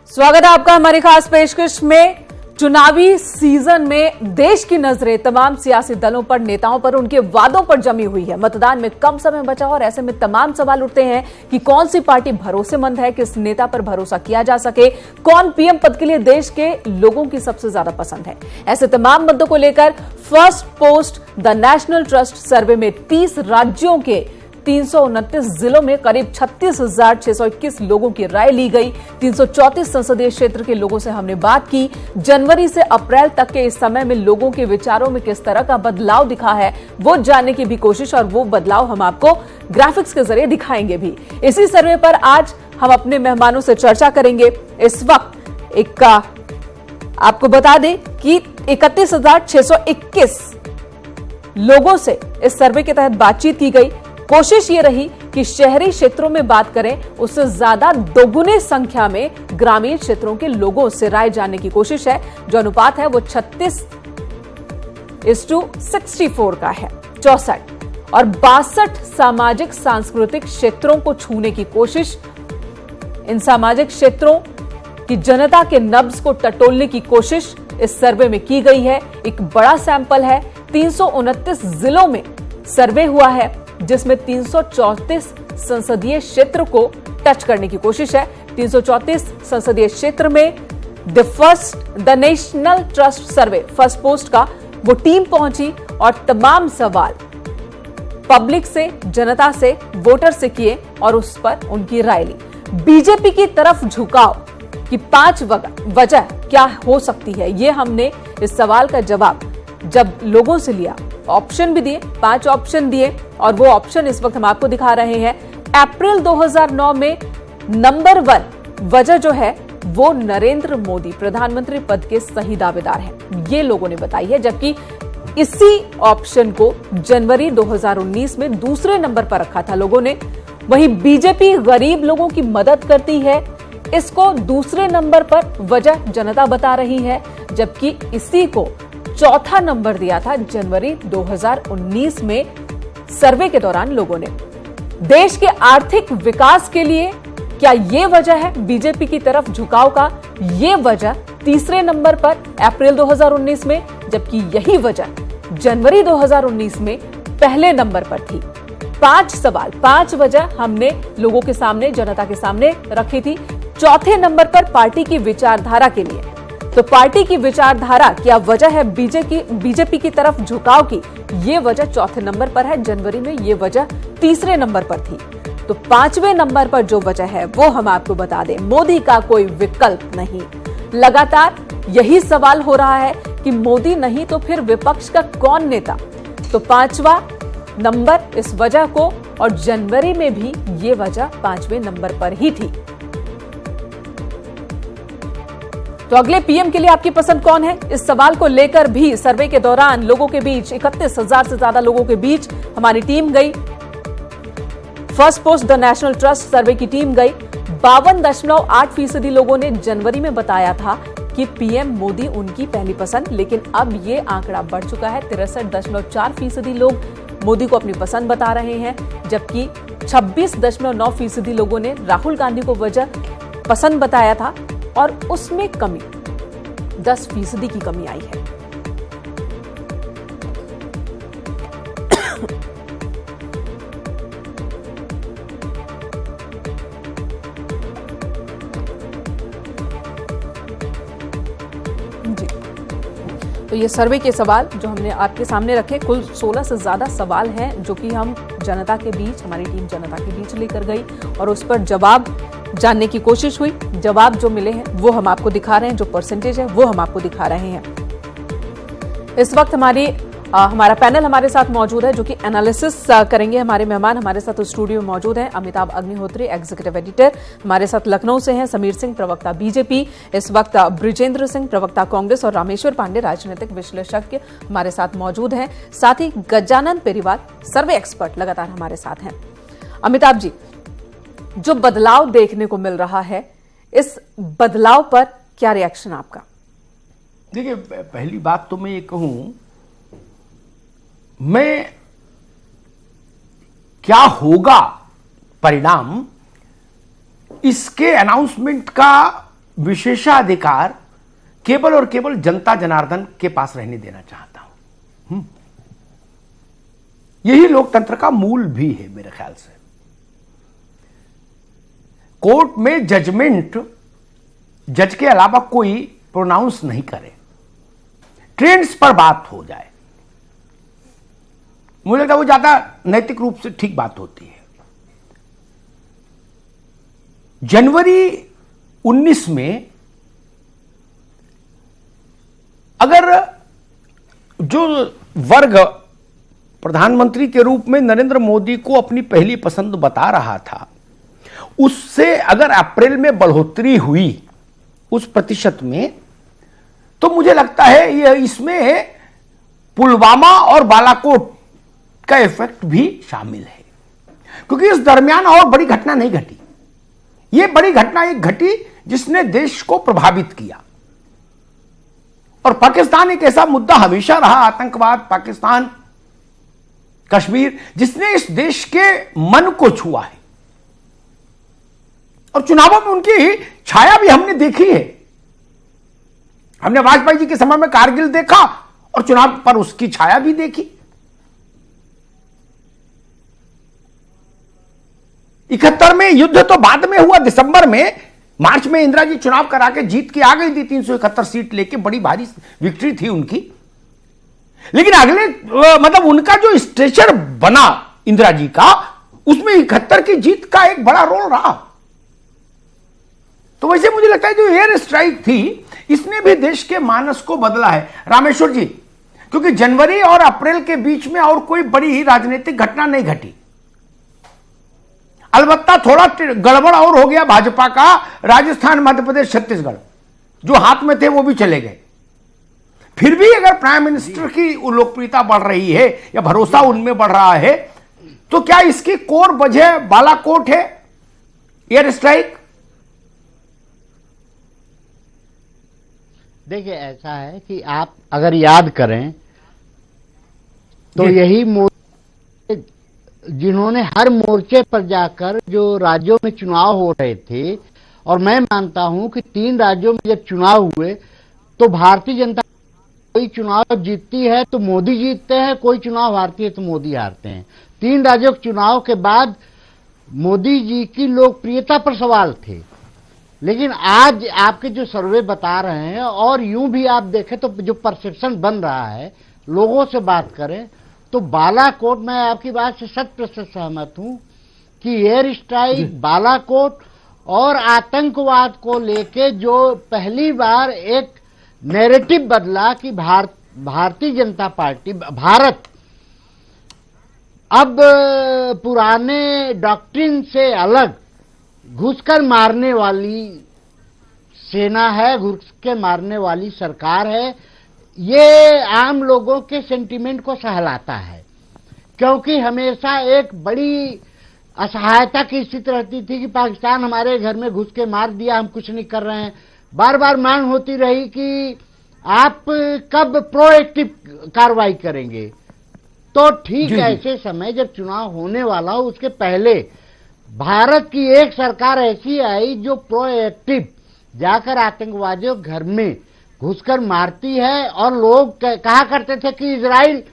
स्वागत है आपका हमारी खास पेशकश में। चुनावी सीजन में देश की नजरें तमाम सियासी दलों पर, नेताओं पर, उनके वादों पर जमी हुई है। मतदान में कम समय बचा और ऐसे में तमाम सवाल उठते हैं कि कौन सी पार्टी भरोसेमंद है, किस नेता पर भरोसा किया जा सके, कौन पीएम पद के लिए देश के लोगों की सबसे ज्यादा पसंद है। ऐसे तमाम मुद्दों को लेकर First Post the National Trust survey में 30 राज्यों के 329 जिलों में करीब 36,621 लोगों की राय ली गई। 334 संसदीय क्षेत्र के लोगों से हमने बात की। जनवरी से अप्रैल तक के इस समय में लोगों के विचारों में किस तरह का बदलाव दिखा है वो जानने की भी कोशिश, और वो बदलाव हम आपको ग्राफिक्स के जरिए दिखाएंगे भी। इसी सर्वे पर आज हम अपने मेहमानों से चर्चा करेंगे। इस वक्त आपको बता दें कि 31,621 लोगों से इस सर्वे के तहत बातचीत की गई। कोशिश ये रही कि शहरी क्षेत्रों में बात करें, उससे ज्यादा दोगुने संख्या में ग्रामीण क्षेत्रों के लोगों से राय जानने की कोशिश है। जो अनुपात है वो 36:64 का है। 64 और 62 सामाजिक सांस्कृतिक क्षेत्रों को छूने की कोशिश, इन सामाजिक क्षेत्रों की जनता के नब्ज को टटोलने की कोशिश इस सर्वे में की गई है। एक बड़ा सैंपल है, 329 जिलों में सर्वे हुआ है, जिसमें 334 संसदीय क्षेत्र को टच करने की कोशिश है। 334 संसदीय क्षेत्र में the National Trust survey first post का वो टीम पहुंची और तमाम सवाल पब्लिक से, जनता से, वोटर से किए और उस पर उनकी राय ली। बीजेपी की तरफ झुकाव की 5 वजह क्या हो सकती है, ये हमने इस सवाल का जवाब जब लोगों से लिया, ऑप्शन भी दिए, 5 ऑप्शन दिए, और वो ऑप्शन इस वक्त हम आपको दिखा रहे हैं। अप्रैल 2009 में नंबर 1 वजह जो है वो नरेंद्र मोदी प्रधानमंत्री पद के सही दावेदार हैं, ये लोगों ने बताई है। जबकि इसी ऑप्शन को जनवरी 2019 में दूसरे नंबर पर रखा था लोगों ने। वहीं बीजेपी गरीब लोगों की मदद करती है, इसको दूसरे नंबर पर वजह जनता बता रही है। जबकि इसी को चौथा नंबर दिया था जनवरी 2019 में सर्वे के दौरान लोगों ने। देश के आर्थिक विकास के लिए क्या यह वजह है बीजेपी की तरफ झुकाव का? यह वजह तीसरे नंबर पर अप्रैल 2019 में, जबकि यही वजह जनवरी 2019 में पहले नंबर पर थी। 5 सवाल, 5 वजह हमने लोगों के सामने, जनता के सामने रखी थी। चौथे नंबर पर पार्टी की विचारधारा के लिए, तो पार्टी की विचारधारा क्या वजह है बीजेपी की तरफ झुकाव की, ये वजह चौथे नंबर पर है। जनवरी में ये वजह तीसरे नंबर पर थी। तो 5वें नंबर पर जो वजह है वो हम आपको बता दें, मोदी का कोई विकल्प नहीं। लगातार यही सवाल हो रहा है कि मोदी नहीं तो फिर विपक्ष का कौन नेता। तो 5वां नंबर इस वजह को, और जनवरी में भी ये वजह 5वें नंबर पर ही थी। तो अगले पीएम के लिए आपकी पसंद कौन है, इस सवाल को लेकर भी सर्वे के दौरान लोगों के बीच, 31,000 से ज्यादा लोगों के बीच हमारी टीम गई। First Post the National Trust survey की टीम गई। 52.8% लोगों ने जनवरी में बताया था कि पीएम मोदी उनकी पहली पसंद, लेकिन अब ये आंकड़ा बढ़ चुका है। 63.4% लोग मोदी को अपनी पसंद बता रहे हैं, जबकि 26.9% लोगों ने राहुल गांधी को वजह पसंद बताया था, और उसमें कमी 10% की कमी आई है। जी, तो ये सर्वे के सवाल जो हमने आपके सामने रखे, कुल 16 से ज्यादा सवाल हैं जो कि हम जनता के बीच, हमारी टीम जनता के बीच लेकर गई और उस पर जवाब जानने की कोशिश हुई। जवाब जो मिले हैं वो हम आपको दिखा रहे हैं, जो परसेंटेज है वो हम आपको दिखा रहे हैं। इस वक्त हमारा पैनल हमारे साथ मौजूद है जो कि एनालिसिस करेंगे। हमारे मेहमान हमारे साथ स्टूडियो में मौजूद हैं। अमिताभ अग्निहोत्री एग्जीक्यूटिव एडिटर हमारे साथ लखनऊ से हैं, समीर सिंह प्रवक्ता बीजेपी, इस वक्त ब्रिजेंद्र सिंह प्रवक्ता कांग्रेस, और रामेश्वर पांडे राजनीतिक विश्लेषज्ञ हमारे साथ मौजूद हैं। साथ ही गजानन पेरीवाल सर्वे एक्सपर्ट लगातार हमारे साथ हैं। अमिताभ जी, जो बदलाव देखने को मिल रहा है, इस बदलाव पर क्या रिएक्शन आपका? देखिए, पहली बात तो मैं ये कहूं, मैं क्या होगा परिणाम, इसके अनाउंसमेंट का विशेषाधिकार केवल और केवल जनता जनार्दन के पास रहने देना चाहता हूं। यही लोकतंत्र का मूल भी है मेरे ख्याल से। कोर्ट में जजमेंट जज के अलावा कोई प्रोनाउंस नहीं करे, ट्रेंड्स पर बात हो जाए, मुझे लगता है वो ज्यादा नैतिक रूप से ठीक बात होती है। जनवरी 19 में अगर जो वर्ग प्रधानमंत्री के रूप में नरेंद्र मोदी को अपनी पहली पसंद बता रहा था, उससे अगर अप्रैल में बढ़ोतरी हुई उस प्रतिशत में, तो मुझे लगता है यह इसमें पुलवामा और बालाकोट का इफेक्ट भी शामिल है, क्योंकि इस दरमियान और बड़ी घटना नहीं घटी। यह बड़ी घटना एक घटी जिसने देश को प्रभावित किया। और पाकिस्तान एक ऐसा मुद्दा हमेशा रहा, आतंकवाद, पाकिस्तान, कश्मीर, जिसने इस देश के मन को छुआ है। और चुनावों में उनकी छाया भी हमने देखी है। हमने वाजपेयी जी के समय में कारगिल देखा और चुनाव पर उसकी छाया भी देखी। 71 में युद्ध तो बाद में हुआ, दिसंबर में, मार्च में इंदिरा जी चुनाव करा के जीत के आ गई थी, 371 सीट लेके, बड़ी भारी विक्ट्री थी उनकी। लेकिन अगले मतलब उनका जो स्ट्रेचर बना इंदिरा जी का, उसमें 71 की जीत का एक बड़ा रोल रहा। तो वैसे मुझे लगता है जो एयर स्ट्राइक थी, इसने भी देश के मानस को बदला है। रामेश्वर जी, क्योंकि जनवरी और अप्रैल के बीच में और कोई बड़ी राजनीतिक घटना नहीं घटी। अलबत्ता थोड़ा गड़बड़ और हो गया भाजपा का, राजस्थान, मध्य प्रदेश, छत्तीसगढ़ जो हाथ में थे वो भी चले गए। फिर भी अगर प्राइम मिनिस्टर की लोकप्रियता बढ़ रही है या भरोसा उनमें बढ़ रहा है, तो क्या इसकी कोर वजह बालाकोट है, एयर स्ट्राइक? देखिए, ऐसा है कि आप अगर याद करें तो यही मोर्चे जिन्होंने हर मोर्चे पर जाकर जो राज्यों में चुनाव हो रहे थे, और मैं मानता हूं कि 3 राज्यों में जब चुनाव हुए तो भारतीय जनता कोई चुनाव जीतती है तो मोदी जीतते हैं, कोई चुनाव हारती है तो मोदी हारते हैं। 3 राज्यों के चुनाव के बाद मोदी जी की लोकप्रियता पर सवाल थे। लेकिन आज आपके जो सर्वे बता रहे हैं, और यूं भी आप देखें तो जो परसेप्शन बन रहा है, लोगों से बात करें तो बालाकोट, मैं आपकी बात से 100% सहमत हूं कि एयर स्ट्राइक, बालाकोट और आतंकवाद को लेके जो पहली बार एक नैरेटिव बदला कि भारतीय जनता पार्टी, भारत अब पुराने डॉक्ट्रिन से अलग घुसकर मारने वाली सेना है, घुस के मारने वाली सरकार है। ये आम लोगों के सेंटीमेंट को सहलाता है, क्योंकि हमेशा एक बड़ी असहायता की स्थिति रहती थी कि पाकिस्तान हमारे घर में घुस के मार दिया, हम कुछ नहीं कर रहे हैं। बार बार मांग होती रही कि आप कब प्रोएक्टिव कार्रवाई करेंगे। तो ठीक ऐसे समय जब चुनाव होने वाला हो, उसके पहले भारत की एक सरकार ऐसी आई जो प्रोएक्टिव जाकर आतंकवादियों के घर में घुसकर मारती है। और लोग कहा करते थे कि इजराइल,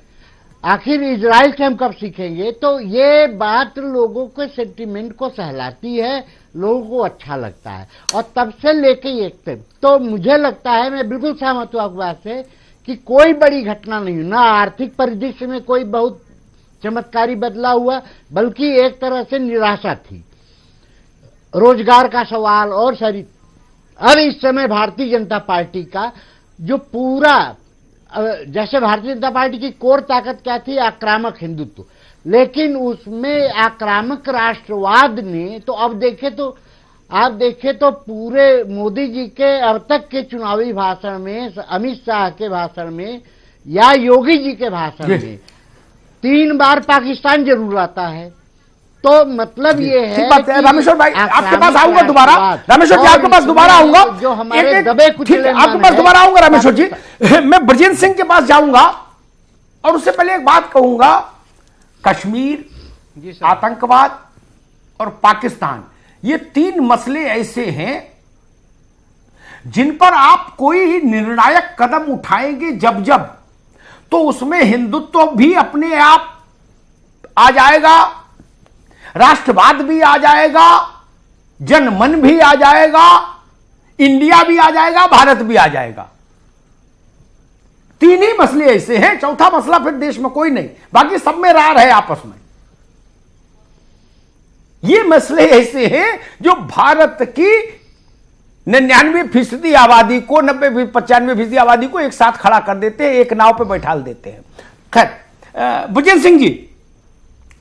आखिर इजराइल से हम कब सीखेंगे। तो ये बात लोगों के सेंटीमेंट को सहलाती है, लोगों को अच्छा लगता है, और तब से लेके एक तक तो मुझे लगता है, मैं बिल्कुल सहमत हूं आपकी बात से, कि कोई बड़ी घटना नहीं, ना आर्थिक परिदृश्य में कोई बहुत चमत्कारी बदला हुआ, बल्कि एक तरह से निराशा थी, रोजगार का सवाल और सारी। अब इस समय भारतीय जनता पार्टी का जो पूरा, जैसे भारतीय जनता पार्टी की कोर ताकत क्या थी, आक्रामक हिंदुत्व, लेकिन उसमें आक्रामक राष्ट्रवाद ने, तो अब देखे तो आप देखें तो पूरे मोदी जी के अब तक के चुनावी भाषण में, अमित शाह के भाषण में या योगी जी के भाषण में 3 बार पाकिस्तान जरूर आता है। तो मतलब ये है, रामेश्वर भाई आपके पास आऊंगा दोबारा, रामेश्वर जी आपके पास दोबारा आऊंगा, जो हमारे दबे कुचले आपके पास दोबारा आऊंगा रामेश्वर जी। मैं ब्रजेंद्र सिंह के पास जाऊंगा और उससे पहले एक बात कहूंगा, कश्मीर, आतंकवाद और पाकिस्तान, ये 3 मसले ऐसे हैं जिन पर आप कोई निर्णायक कदम उठाएंगे जब जब, तो उसमें हिंदुत्व भी अपने आप आ जाएगा, राष्ट्रवाद भी आ जाएगा, जनमन भी आ जाएगा, इंडिया भी आ जाएगा, भारत भी आ जाएगा। तीन ही मसले ऐसे हैं, चौथा मसला फिर देश में कोई नहीं, बाकी सब में रार है आपस में। ये मसले ऐसे हैं जो भारत की 99% आबादी को, 95% आबादी को एक साथ खड़ा कर देते हैं, एक नाव पे बैठाल देते हैं। खैर, बुजेंद्र सिंह जी,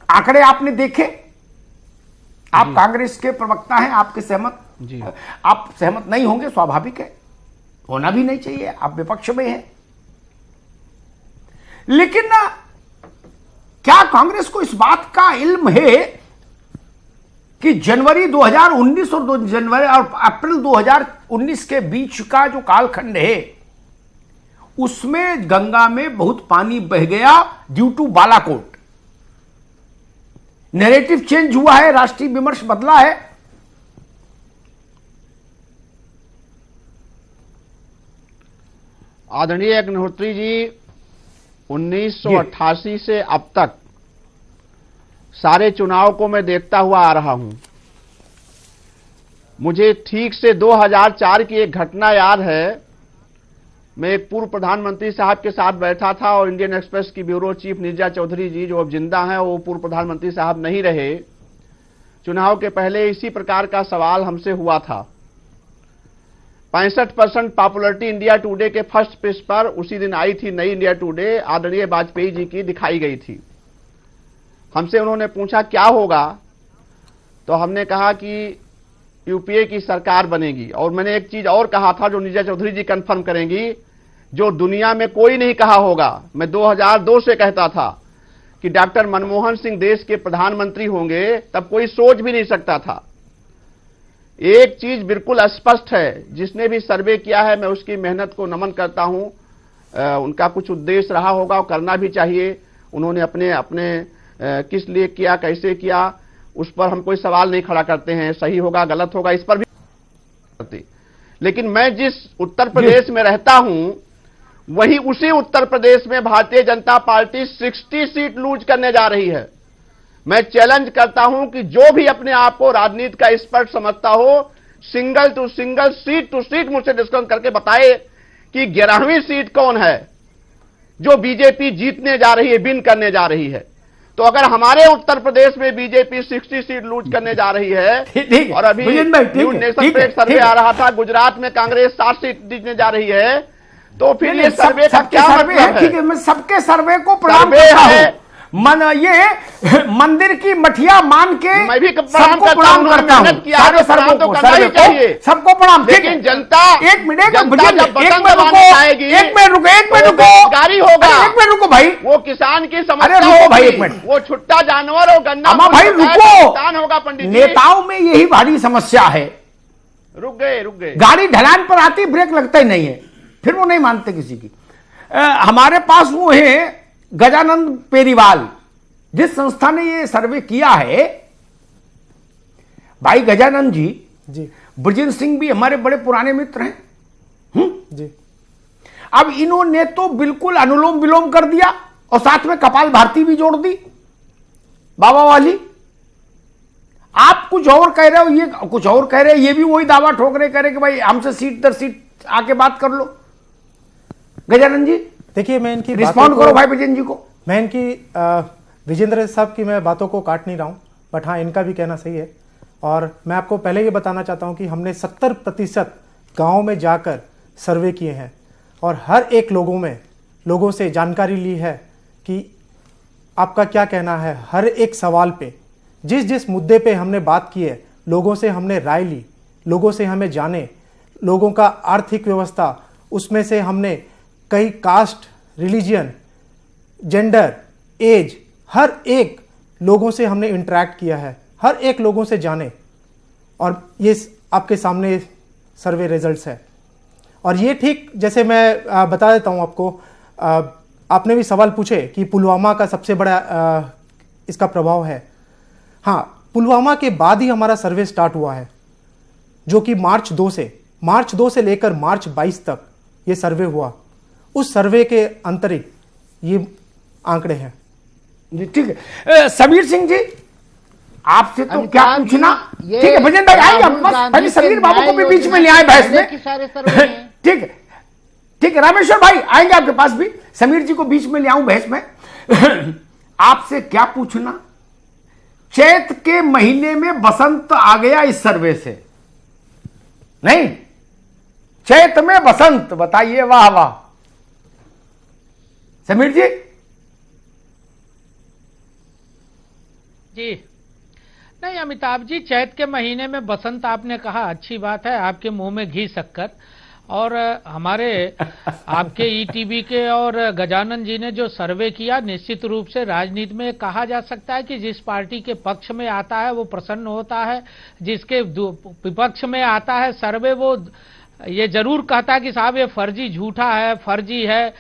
आंकड़े आपने देखे, आप कांग्रेस के प्रवक्ता हैं, आपके सहमत जी, आप सहमत नहीं होंगे, स्वाभाविक है, होना भी नहीं चाहिए, आप विपक्ष में हैं। लेकिन क्या कांग्रेस को इस बात का इल्म है कि जनवरी 2019 और जनवरी और अप्रैल 2019 के बीच का जो कालखंड है, उसमें गंगा में बहुत पानी बह गया due to Balakot. Narrative change हुआ है, राष्ट्रीय विमर्श बदला है। आदरणीय अग्निहोत्री जी, 1988 से अब तक सारे चुनाव को मैं देखता हुआ आ रहा हूं। मुझे ठीक से 2004 की एक घटना याद है। मैं एक पूर्व प्रधानमंत्री साहब के साथ बैठा था और इंडियन एक्सप्रेस की ब्यूरो चीफ नीरजा चौधरी जी, जो अब जिंदा हैं, वो पूर्व प्रधानमंत्री साहब नहीं रहे। चुनाव के पहले इसी प्रकार का सवाल हमसे हुआ था। 65% पॉपुलरिटी इंडिया टुडे के फर्स्ट पेज पर उसी दिन आई थी नई इंडिया टुडे, आदरणीय वाजपेयी जी की दिखाई गई थी। हमसे उन्होंने पूछा क्या होगा, तो हमने कहा कि यूपीए की सरकार बनेगी। और मैंने एक चीज और कहा था जो नीरजा चौधरी जी कंफर्म करेंगी, जो दुनिया में कोई नहीं कहा होगा। मैं 2002 से कहता था कि डॉक्टर मनमोहन सिंह देश के प्रधानमंत्री होंगे, तब कोई सोच भी नहीं सकता था। एक चीज बिल्कुल स्पष्ट है, जिसने भी सर्वे किया है मैं उसकी मेहनत को नमन करता हूं। उनका कुछ उद्देश्य रहा होगा और करना भी चाहिए। उन्होंने अपने अपने किस लिए किया, कैसे किया, उस पर हम कोई सवाल नहीं खड़ा करते हैं। सही होगा गलत होगा इस पर भी करते। लेकिन मैं जिस उत्तर प्रदेश में रहता हूं, वही उसी उत्तर प्रदेश में Bharatiya Janata party 60 seat loose करने जा रही है। मैं चैलेंज करता हूं कि जो भी अपने आप को राजनीति का एक्सपर्ट समझता हो, single to single, seat to seat मुझसे डिस्कस करके बताए कि 11वीं सीट कौन है जो बीजेपी जीतने जा रही है, विन करने जा रही है। तो अगर हमारे उत्तर प्रदेश में बीजेपी 60 सीट लूज करने जा रही है, और अभी न्यू नेशन पे सर्वे आ रहा था, गुजरात में कांग्रेस 7 सीट जीतने जा रही है, तो फिर ये सर्वे का क्या मतलब है? ठीक है, मैं सबके सर्वे को प्रणाम करता हूं। ये मंदिर की मठिया मान के मैं भी सबको प्रणाम करता हूं, सारे सर्वे को, सबको प्रणाम। लेकिन जनता, एक मिनट रुको भाई, वो किसान की समस्या, रुको भाई एक मिनट, वो छुट्टा जानवर और गन्ना भाई रुको, होगा पंडित जी। नेताओं में यही भारी समस्या है। रुक गए गाड़ी ढलान पर आती, ब्रेक लगता ही नहीं है, फिर वो नहीं मानते किसी की। हमारे पास वो है गजानंद पेरीवाल, जिस संस्था ने ये सर्वे किया है। भाई गजानंद जी, ब्रजेंद्र सिंह भी हमारे बड़े पुराने मित्र हैं जी। अब इन्होंने तो बिल्कुल अनुलोम विलोम कर दिया और साथ में कपाल भारती भी जोड़ दी, बाबा वाली। आप कुछ और कह रहे हो, ये कुछ और कह रहे हैं, ये भी वही दावा ठोक रहे, कह रहे कि भाई हमसे सीट दर सीट आके बात कर लो। गजानंद जी देखिए, मैं इनकी रिस्पॉन्ड करो भाई विजेंद्र जी को। मैं इनकी विजेंद्र साहब की मैं बातों को काट नहीं रहा हूं, बट हाँ इनका भी कहना सही है। और मैं आपको पहले ये बताना चाहता हूं कि हमने 70% गाँव में जाकर सर्वे किए हैं और हर एक लोगों से जानकारी ली है कि आपका क्या कहना है हर एक सवाल पे। जिस मुद्दे पे हमने बात की है, लोगों से हमने राय ली, लोगों से हमें जाने, लोगों का आर्थिक व्यवस्था, उसमें से हमने कई कास्ट, रिलीजियन, जेंडर, एज, हर एक लोगों से हमने इंटरेक्ट किया है, हर एक लोगों से जाने, और ये आपके सामने सर्वे रिजल्ट्स है। और ये ठीक जैसे मैं बता देता हूं आपको, आपने भी सवाल पूछे कि पुलवामा का सबसे बड़ा इसका प्रभाव है। हाँ, पुलवामा के बाद ही हमारा सर्वे स्टार्ट हुआ है, जो कि मार्च मार्च 2 से लेकर मार्च 22 तक ये सर्वे हुआ, उस सर्वे के अंतरिक्त ये आंकड़े हैं। जी ठीक है। समीर सिंह जी, आपसे तो क्या अमिताभ पूछना, जी, ये ठीक है भजन भाई आएंगे राहुल आप बस, गांधी पहले के समीर बाबू को भी बीच में ले आए बहस में। के सारे सर्वे हैं। ठीक है, ठीक है रामेश्वर भाई आएंगे आपके पास भी, समीर जी को बीच में ले आऊं बहस में। आपसे क्या पूछना, चैत के महीने में बसंत आ गया इस सर्वे से, नहीं चैत में बसंत, बताइए वाह वाह। समीर जी जी नहीं अमिताभ जी, चैत के महीने में बसंत आपने कहा, अच्छी बात है, आपके मुंह में घी शक्कर। और हमारे आपके ईटीवी के और गजानन जी ने जो सर्वे किया, निश्चित रूप से राजनीति में कहा जा सकता है कि जिस पार्टी के पक्ष में आता है वो प्रसन्न होता है, जिसके विपक्ष में आता है सर्वे वो ये जरूर कहता है कि साहब ये फर्जी, झूठा है, फर्जी है,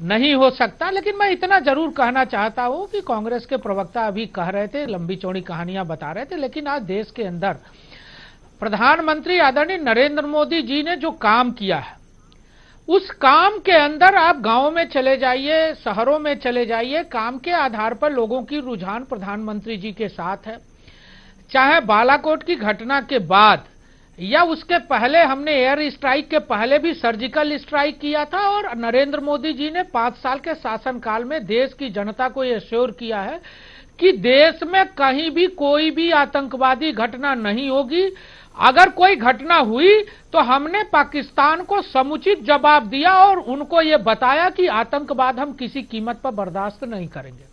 नहीं हो सकता। लेकिन मैं इतना जरूर कहना चाहता हूं कि कांग्रेस के प्रवक्ता अभी कह रहे थे, लंबी चौड़ी कहानियां बता रहे थे, लेकिन आज देश के अंदर प्रधानमंत्री आदरणीय नरेंद्र मोदी जी ने जो काम किया है, उस काम के अंदर आप गांवों में चले जाइए, शहरों में चले जाइए, काम के आधार पर लोगों की रुझान प्रधानमंत्री जी के साथ है। चाहे बालाकोट की घटना के बाद या उसके पहले, हमने एयर स्ट्राइक के पहले भी सर्जिकल स्ट्राइक किया था, और नरेंद्र मोदी जी ने 5 साल के शासनकाल में देश की जनता को यह श्योर किया है कि देश में कहीं भी कोई भी आतंकवादी घटना नहीं होगी। अगर कोई घटना हुई तो हमने पाकिस्तान को समुचित जवाब दिया और उनको ये बताया कि आतंकवाद हम किसी कीमत पर बर्दाश्त नहीं करेंगे।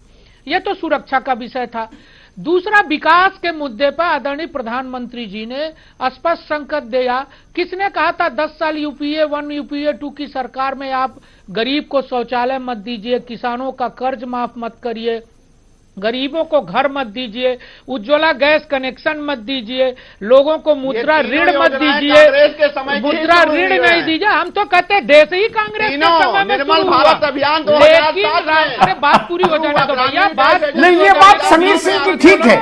ये तो सुरक्षा का विषय था। दूसरा, विकास के मुद्दे पर आदरणीय प्रधानमंत्री जी ने स्पष्ट संकेत दिया। किसने कहा था 10 साल यूपीए 1 यूपीए 2 की सरकार में आप गरीब को शौचालय मत दीजिए, किसानों का कर्ज माफ मत करिए, गरीबों को घर मत दीजिए, उज्ज्वला गैस कनेक्शन मत दीजिए, लोगों को मुद्रा ऋण मत दीजिए, मुद्रा ऋण नहीं दीजिए। हम तो कहते हैं देश ही कांग्रेस के समय में निर्मल शुरू हुआ। भारत अभियान लेकिन अरे बात पूरी हो जाने दो भैया, बात नहीं, ये बात समीर सिंह की ठीक है,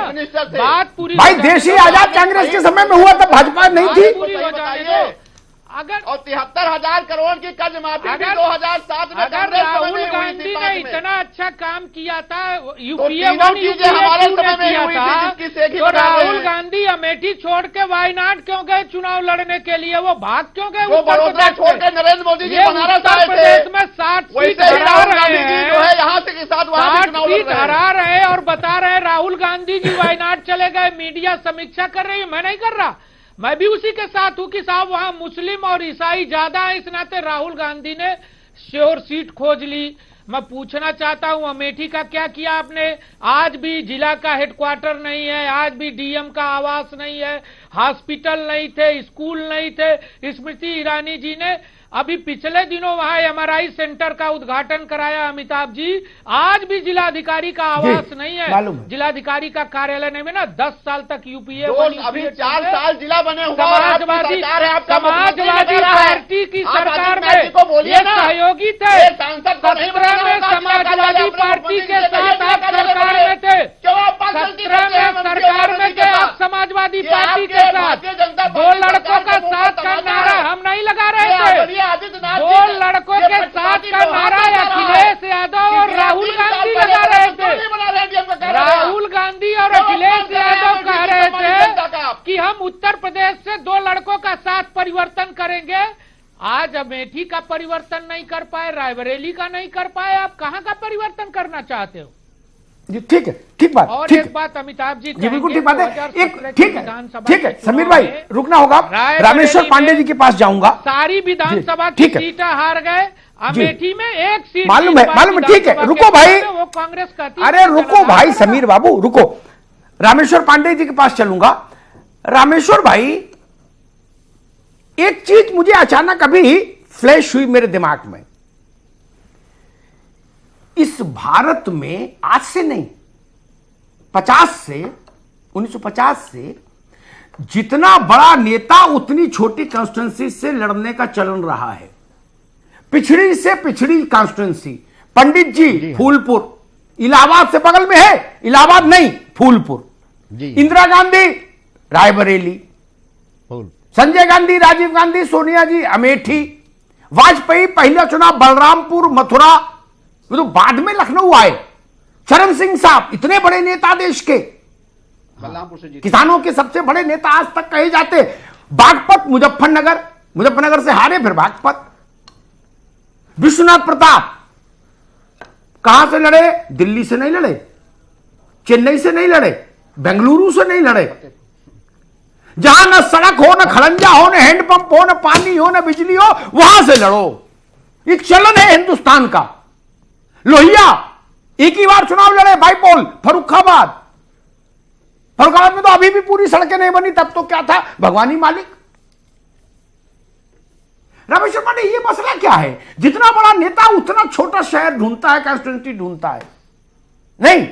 बात पूरी भाई देश ही आजाद कांग्रेस के समय में हुआ तब भाजपा नहीं थी। पूरी हो जाने दो। अगर और 73,000 करोड़ की कर्ज माफी भी 2007 में अगर कांग्रेस समय राहुल में हुई गांधी थी, ने बाद में। इतना अच्छा काम किया था, यूपीए तीनों 1 चीजें यूपीए हमारे 2 समय में में किया हुई थी, था, जिसकी सेखी तो बना रहे राहुल हैं। गांधी अमेठी छोड़ के वायनाड क्यों गए चुनाव लड़ने के लिए? वो भाग क्यों गए वो उत्तर बड़ौदा प्रदेश छोड़कर में? नरेंद्र मोदी जी ये बनारस उत्तर आए प्रदेश थे, में 60 सीट वैसे ही हरा राहुल रहे गांधी जी जो है हैं, यहाँ से के साथ वहां से 60 चुनाव लड़ सीट रहे हैं। हरा रहे और बता रहे राहुल गांधी जी वायनाड चले गए, मीडिया समीक्षा कर रही है। मैं नहीं कर रहा, मैं भी उसी के साथ हूं कि साहब वहां मुस्लिम और ईसाई ज्यादा है, इस नाते राहुल गांधी ने श्योर सीट खोज ली। मैं पूछना चाहता हूं अमेठी का क्या किया आपने? आज भी जिला का हेडक्वार्टर नहीं है, आज भी डीएम का आवास नहीं है, हॉस्पिटल नहीं थे, स्कूल नहीं थे। स्मृति ईरानी जी ने अभी पिछले दिनों वहां एमआरआई सेंटर का उद्घाटन कराया अमिताभ जी। आज भी जिलाधिकारी का आवास नहीं है, जिलाधिकारी का कार्यालय नहीं है ना। 10 साल तक यूपीए अभी 4 साल जिला बने हुए समाजवादी पार्टी की सरकार में बोलिए ना, सहयोगी थे। सांसद को नहीं 17 में समाजवादी पार्टी के साथ आप सरकार में थे, 17 में सरकार में थे आप समाजवादी पार्टी के साथ। 2 लड़कों का साथ का नारा हम नहीं लगा रहे थे, 2 लड़कों के साथ का नारा अखिलेश यादव और राहुल गांधी लगा रहे थे। राहुल गांधी और अखिलेश यादव कह रहे थे कि हम उत्तर प्रदेश से 2 लड़कों का साथ परिवर्तन करेंगे। आज अमेठी का परिवर्तन नहीं कर पाए, रायबरेली का नहीं कर पाए, आप कहां का परिवर्तन करना चाहते हो? जी ठीक है, ठीक बात। और ठीक एक बात अमिताभ जी, जी बिल्कुल ठीक बात है। एक 2017 ठीक है, विधानसभा ठीक है के समीर चुनाव भाई में रुकना होगा, रामेश्वर पांडे जी के पास जाऊंगा। सारी विधानसभा की ठीक है। सीटें हार गए, अमेठी में एक सीट मालूम है, मालूम है, ठीक है, रुको भाई, वो कांग्रेस का अरे रुको भाई समीर बाबू रुको, रामेश्वर पांडे जी के पास चलूंगा। रामेश्वर भाई, एक चीज मुझे अचानक अभी फ्लैश हुई मेरे दिमाग में। इस भारत में आज से नहीं, 1950 से जितना बड़ा नेता उतनी छोटी कॉन्स्टिट्यूंसी से लड़ने का चलन रहा है। पिछड़ी से पिछड़ी कॉन्स्टिट्यूंसी, पंडित जी फूलपुर, इलाहाबाद से बगल में है, इलाहाबाद नहीं फूलपुर, इंदिरा गांधी रायबरेली, संजय गांधी, राजीव गांधी, सोनिया जी अमेठी, वाजपेयी पहला चुनाव बलरामपुर, मथुरा, वो तो बाद में लखनऊ आए। चरण सिंह साहब इतने बड़े नेता देश के, बलरामपुर से जीते, किसानों के सबसे बड़े नेता आज तक कहे जाते। बागपत, मुजफ्फरनगर से हारे, फिर बागपत। विश्वनाथ प्रताप कहां से लड़े? दिल्ली से नहीं लड़े, चेन्नई से नहीं लड़े, बेंगलुरु से नहीं लड़े। जहां न सड़क हो, न खड़ंजा हो, न हैंडपंप हो, न पानी हो, न बिजली हो, वहां से लड़ो। एक चलन है हिंदुस्तान का। लोहिया एक ही बार चुनाव लड़े, बाईपोल, फर्रुखाबाद में तो अभी भी पूरी सड़कें नहीं बनी, तब तो क्या था, भगवानी मालिक। रमेश शर्मा ने ये मसला क्या है, जितना बड़ा नेता उतना छोटा शहर ढूंढता है, कॉन्स्टिट्यूंसी ढूंढता है। नहीं,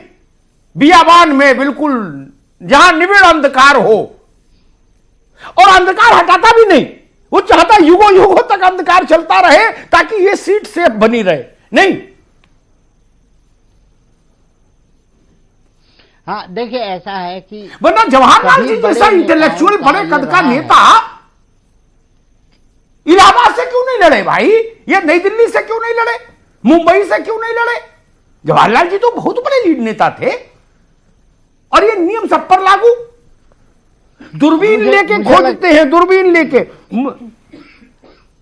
बियाबान में बिल्कुल जहां निबिड़ अंधकार हो, और अंधकार हटाता भी नहीं, वो चाहता युगों तक अंधकार चलता रहे ताकि ये सीट सेफ बनी रहे। नहीं, हाँ देखिए ऐसा है कि वरना जवाहरलाल जी जैसा इंटेलेक्चुअल बड़े कद का नेता इलाहाबाद से क्यों नहीं लड़े भाई? ये नई दिल्ली से क्यों नहीं लड़े? मुंबई से क्यों नहीं लड़े? जवाहरलाल जी तो बहुत बड़े लीड नेता थे, और ये नियम सब पर लागू। दूरबीन लेके खोजते हैं, दूरबीन लेके।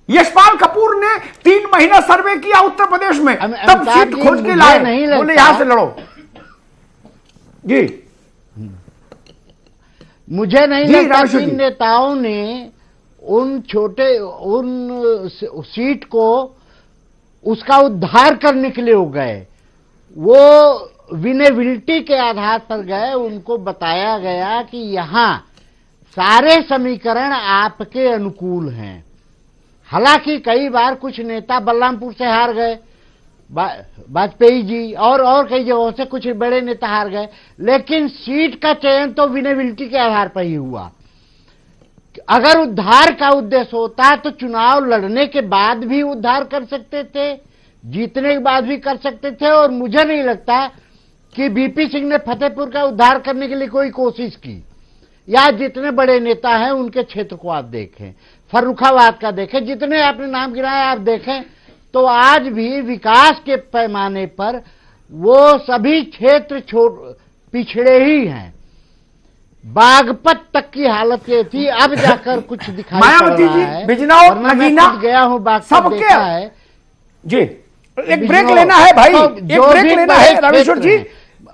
यशपाल कपूर ने 3 महीना सर्वे किया उत्तर प्रदेश में, तब सीट खोज के लाए, बोले यहां से लड़ो। जी, मुझे नहीं लगता कि नेताओं ने उन सीट को उसका उद्धार करने के लिए हो गए। वो विनेबिलिटी के आधार पर गए। उनको बताया गया कि यहां सारे समीकरण आपके अनुकूल हैं। हालांकि कई बार कुछ नेता बलरामपुर से हार गए, वाजपेयी जी, और कई जगहों से कुछ बड़े नेता हार गए, लेकिन सीट का चयन तो विनेबिलिटी के आधार पर ही हुआ। अगर उद्धार का उद्देश्य होता तो चुनाव लड़ने के बाद भी उद्धार कर सकते थे, जीतने के बाद भी कर सकते थे। और मुझे नहीं लगता कि बीपी सिंह ने फतेहपुर का उद्धार करने के लिए कोई कोशिश की। या जितने बड़े नेता हैं उनके क्षेत्र को आप देखें, फर्रुखाबाद का देखें, जितने आपने नाम गिनाए आप देखें, तो आज भी विकास के पैमाने पर वो सभी क्षेत्र पिछड़े ही हैं। बागपत तक की हालत ये थी, अब जाकर कुछ दिखाई मायावती जी, बिजनौर, नगीना, गया हूं, बागपत सबके देखा है जी। एक ब्रेक लेना है भाई, एक ब्रेक लेना है रामेश्वर जी।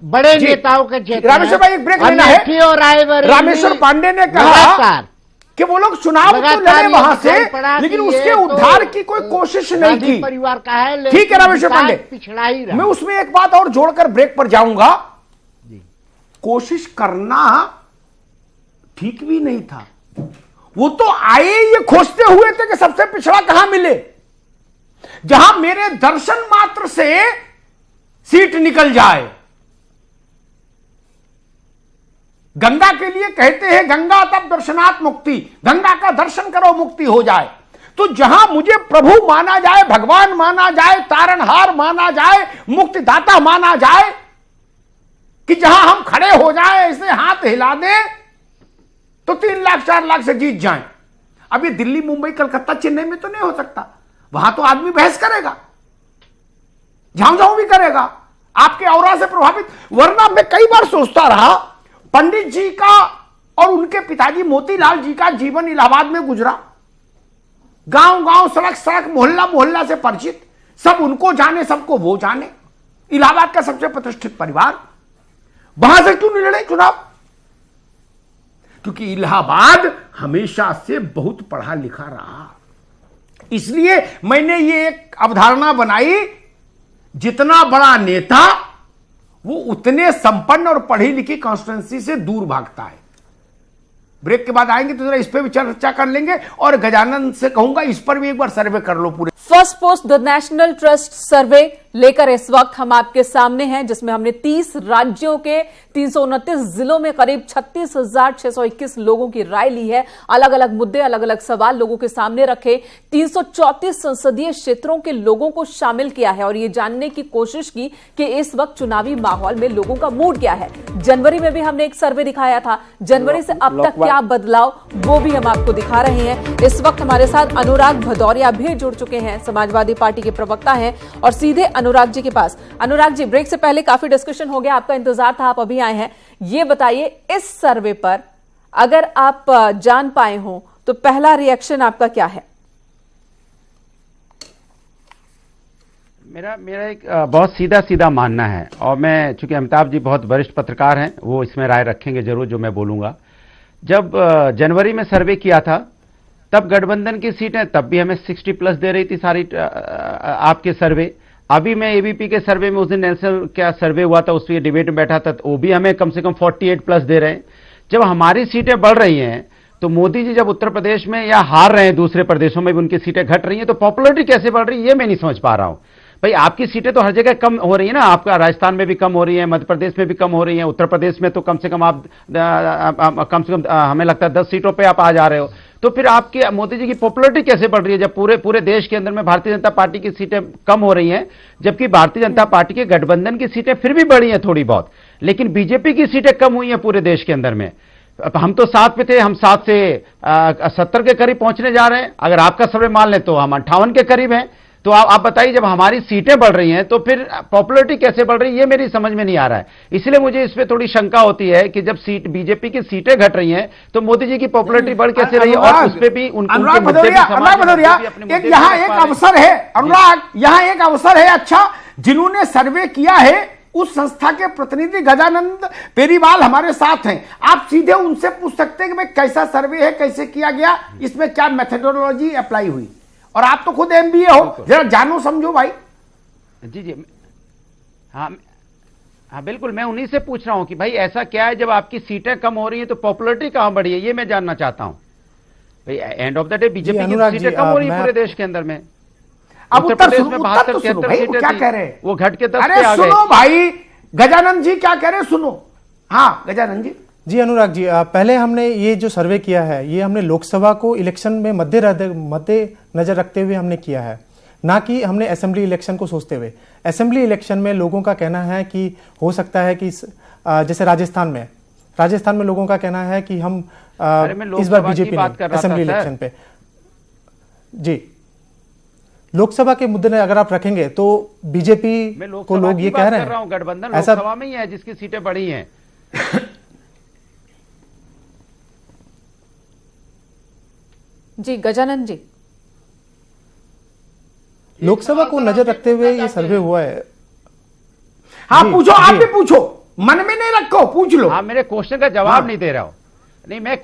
बड़े नेताओं के क्षेत्र, रामेश्वर भाई एक ब्रेक लेना है। और रामेश्वर पांडे ने कहा कि वो लोग चुनाव तो लड़े वहां से, लेकिन उसके उद्धार की कोई कोशिश नहीं की। परिवार का है, ठीक है रामेश्वर पांडे, पिछड़ा ही रहा। मैं उसमें एक बात और जोड़कर ब्रेक पर जाऊंगा। कोशिश करना ठीक भी नहीं था। वो तो आए ये खोजते हुए थे कि सबसे पिछड़ा कहां मिले, जहां मेरे दर्शन मात्र से सीट निकल जाए। गंगा के लिए कहते हैं गंगा तब दर्शनात् मुक्ति, गंगा का दर्शन करो मुक्ति हो जाए। तो जहां मुझे प्रभु माना जाए, भगवान माना जाए, तारणहार माना जाए, मुक्तिदाता माना जाए, कि जहां हम खड़े हो जाए, ऐसे हाथ हिला दें तो 3 लाख 4 लाख से जीत जाएं। अब ये दिल्ली, मुंबई, कलकत्ता, चेन्नई में तो नहीं हो सकता। वहां तो आदमी बहस करेगा, झांझाऊ भी करेगा, आपके औरा से प्रभावित। वरना मैं कई बार सोचता रहा, पंडित जी का और उनके पिताजी मोतीलाल जी का जीवन इलाहाबाद में गुजरा। गांव गांव, सड़क सड़क, मोहल्ला मोहल्ला से परिचित, सब उनको जाने, सबको वो जाने। इलाहाबाद का सबसे प्रतिष्ठित परिवार, वहां से क्यों नहीं लड़े चुनाव? क्योंकि इलाहाबाद हमेशा से बहुत पढ़ा लिखा रहा। इसलिए मैंने ये एक अवधारणा बनाई, जितना बड़ा नेता वो उतने संपन्न और पढ़ी लिखी कॉन्स्टिट्यूंसी से दूर भागता है। ब्रेक के बाद आएंगे तो जरा इस पर भी चर्चा कर लेंगे, और गजानन से कहूंगा इस पर भी एक बार सर्वे कर लो पूरे। First Post the National Trust survey लेकर इस वक्त हम आपके सामने हैं, जिसमें हमने 30 राज्यों के 329 जिलों में करीब 36,621 लोगों की राय ली है। अलग अलग मुद्दे, अलग अलग सवाल लोगों के सामने रखे। 334 संसदीय क्षेत्रों के लोगों को शामिल किया है और ये जानने की कोशिश की कि इस वक्त चुनावी माहौल में लोगों का मूड क्या है। जनवरी में भी हमने एक सर्वे दिखाया था, जनवरी से अब तक क्या बदलाव, वो भी हम आपको दिखा रहे हैं। इस वक्त हमारे साथ अनुराग भदौरिया भी जुड़ चुके हैं, समाजवादी पार्टी के प्रवक्ता हैं, और सीधे अनुराग जी के पास। अनुराग जी, ब्रेक से पहले काफी डिस्कशन हो गया, आपका इंतजार था, आप अभी आए हैं। ये बताइए, इस सर्वे पर अगर आप जान पाए हो तो पहला रिएक्शन आपका क्या है? मेरा एक बहुत सीधा मानना है, और मैं चूंकि अमिताभ जी बहुत वरिष्ठ पत्रकार हैं, वो इसमें राय रखेंगे जरूर जो मैं बोलूंगा। जब जनवरी में सर्वे किया था तब गठबंधन की सीटें तब भी हमें 60+ दे रही थी सारी आपके सर्वे। अभी मैं एबीपी के सर्वे में, उस दिन नेशनल क्या सर्वे हुआ था, उस पर डिबेट में बैठा था, तो वो भी हमें कम से कम 48+ दे रहे हैं। जब हमारी सीटें बढ़ रही हैं तो मोदी जी जब उत्तर प्रदेश में या हार रहे हैं, दूसरे प्रदेशों में भी उनकी सीटें घट रही हैं, तो पॉपुलरिटी कैसे बढ़ रही है ये मैं नहीं समझ पा रहा हूं। भाई आपकी सीटें तो हर जगह कम हो रही है ना, आपका राजस्थान में भी कम हो रही है, मध्य प्रदेश में भी कम हो रही है, उत्तर प्रदेश में तो कम से कम आप हमें लगता है 10 सीटों पे आप आ जा रहे हो। तो फिर आपके मोदी जी की पॉपुलरिटी कैसे बढ़ रही है जब पूरे देश के अंदर में भारतीय जनता पार्टी की सीटें कम हो रही हैं, जबकि भारतीय जनता पार्टी के गठबंधन की सीटें फिर भी बढ़ी हैं थोड़ी बहुत, लेकिन बीजेपी की सीटें कम हुई हैं पूरे देश के अंदर में। हम तो 7 पे थे, हम 7 से 70 के करीब पहुंचने जा रहे हैं। अगर आपका सर्वे मान लें तो हम 58 के करीब हैं। तो आप बताइए, जब हमारी सीटें बढ़ रही हैं तो फिर पॉपुलरिटी कैसे बढ़ रही है, ये मेरी समझ में नहीं आ रहा है। इसलिए मुझे इस पे थोड़ी शंका होती है कि जब बीजेपी की सीटें घट रही हैं तो मोदी जी की पॉपुलरिटी बढ़ कैसे रही है, और उस पे भी अनुराग भदौरिया एक यहाँ एक अवसर है, अनुराग यहाँ एक अवसर है। अच्छा, जिन्होंने सर्वे किया है उस संस्था के प्रतिनिधि गजानंद पेरीवाल हमारे साथ हैं, आप सीधे उनसे पूछ सकते हैं कि भाई कैसा सर्वे है, कैसे किया गया, इसमें क्या मेथोडोलॉजी अप्लाई हुई, और आप तो खुद एमबीए हो, जरा जानो समझो भाई। जी हाँ बिल्कुल, मैं उन्हीं से पूछ रहा हूं कि भाई ऐसा क्या है जब आपकी सीटें कम हो रही हैं तो पॉपुलरिटी कहां बढ़ी है, ये मैं जानना चाहता हूं। भाई end of the day BJP की सीटें कम हो रही है पूरे देश के अंदर में। अब उत्तर सुनो, उत्तर तो सुनो भाई, वो क्या कह रहे हैं, वो घट के 10 अरे पे आ गए। सुनो भाई, गजानंद जी क्या कह रहे हैं, सुनो। हाँ गजानंद जी। जी अनुराग जी, पहले हमने ये जो सर्वे किया है ये हमने लोकसभा को इलेक्शन में मद्देनजर रखते हुए हमने किया है, ना कि हमने असेंबली इलेक्शन को सोचते हुए। असेंबली इलेक्शन में लोगों का कहना है कि हो सकता है कि जैसे राजस्थान में लोगों का कहना है कि हम इस बार बीजेपी असेंबली इलेक्शन पे। जी, लोकसभा के मुद्दे में अगर आप रखेंगे तो बीजेपी को लोग ये कह रहे हैं, गठबंधन लोकसभा में ही है जिसकी सीटें बढ़ी हैं। जी गजानंद जी, लोकसभा को नजर रखते हुए ये सर्वे हुआ है। हाँ पूछो, आप भी पूछो, मन में नहीं रखो, पूछ लो। हाँ, मेरे क्वेश्चन का जवाब नहीं दे रहा हो। नहीं, मेरा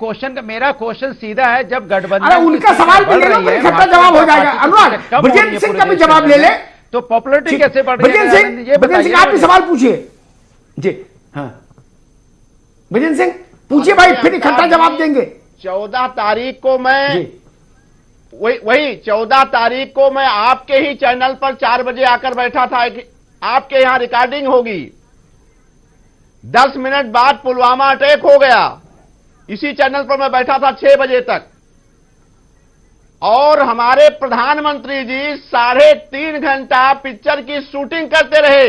क्वेश्चन सीधा है, जब गठबंधन, अरे उनका सवाल भी ले लो, फिर इकट्ठा जवाब हो जाएगा। अनुराग, ब्रजेंद्र सिंह का भी जवाब ले ले, तो पॉपुलरिटी कैसे बढ़ रही है? ब्रजेंद्र सिंह आप भी सवाल पूछिए जी। हाँ ब्रजेंद्र सिंह पूछिए भाई, फिर इकट्ठा जवाब देंगे। 14 तारीख को मैं वही 14 तारीख को मैं आपके ही चैनल पर 4 बजे आकर बैठा था, आपके यहां रिकॉर्डिंग होगी। 10 मिनट बाद पुलवामा अटैक हो गया, इसी चैनल पर मैं बैठा था 6 बजे तक, और हमारे प्रधानमंत्री जी 3.5 घंटा पिक्चर की शूटिंग करते रहे।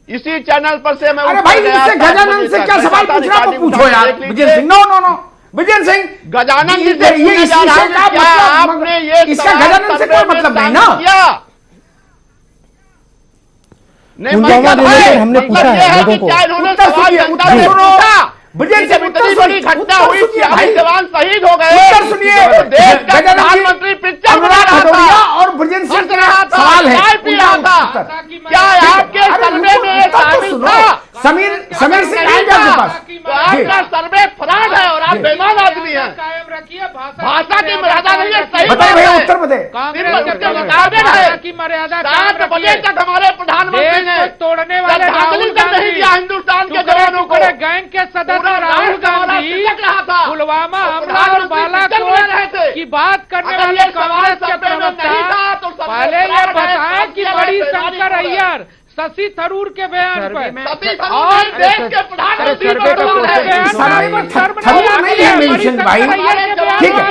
इसी चैनल पर से मैं, अरे भाई इससे गजानंद से क्या सवाल पूछ रहा है, पूछो यार विजय सिंह। नो विजय सिंह, गजानंद जी से पूछने जा रहा हूं, क्या आपने ये इसका गजानंद से कोई मतलब नहीं ना। हमने पूछा है लोगों को, उत्तर सुनिए, विजय सिंह इतनी बड़ी घटना हुई, 6 जवान शहीद हो गए। उत्तर सुनिए, देश का प्रधानमंत्री पिक्चर बना रहा था और विजय सिंह का सवाल है, पी रहा था, क्या आपके सर्वे में शामिल था? समीर सिंह आएंगे आपके पास। आपका सर्वे फ्रॉड है और आप बेईमान आदमी हैं। भाषा की मर्यादा नहीं है, सही बताइए भैया, उत्तर बताइए। मर्यादा 7 बजे तक हमारे प्रधानमंत्री ने तोड़ने वाले श्रद्धांजलि तक नहीं दिया हिंदुस्तान के जवानों को। गैंग के सदस्य राहुल गांधी पुलवामा हमला और बालाकोट की बात करने वाले कांग्रेस के प्रवक्ता पहले ये बताएं कि बड़ी शंकर अय्यर शशि थरूर के बयान पर और देश के प्रधानमंत्री ठीक है।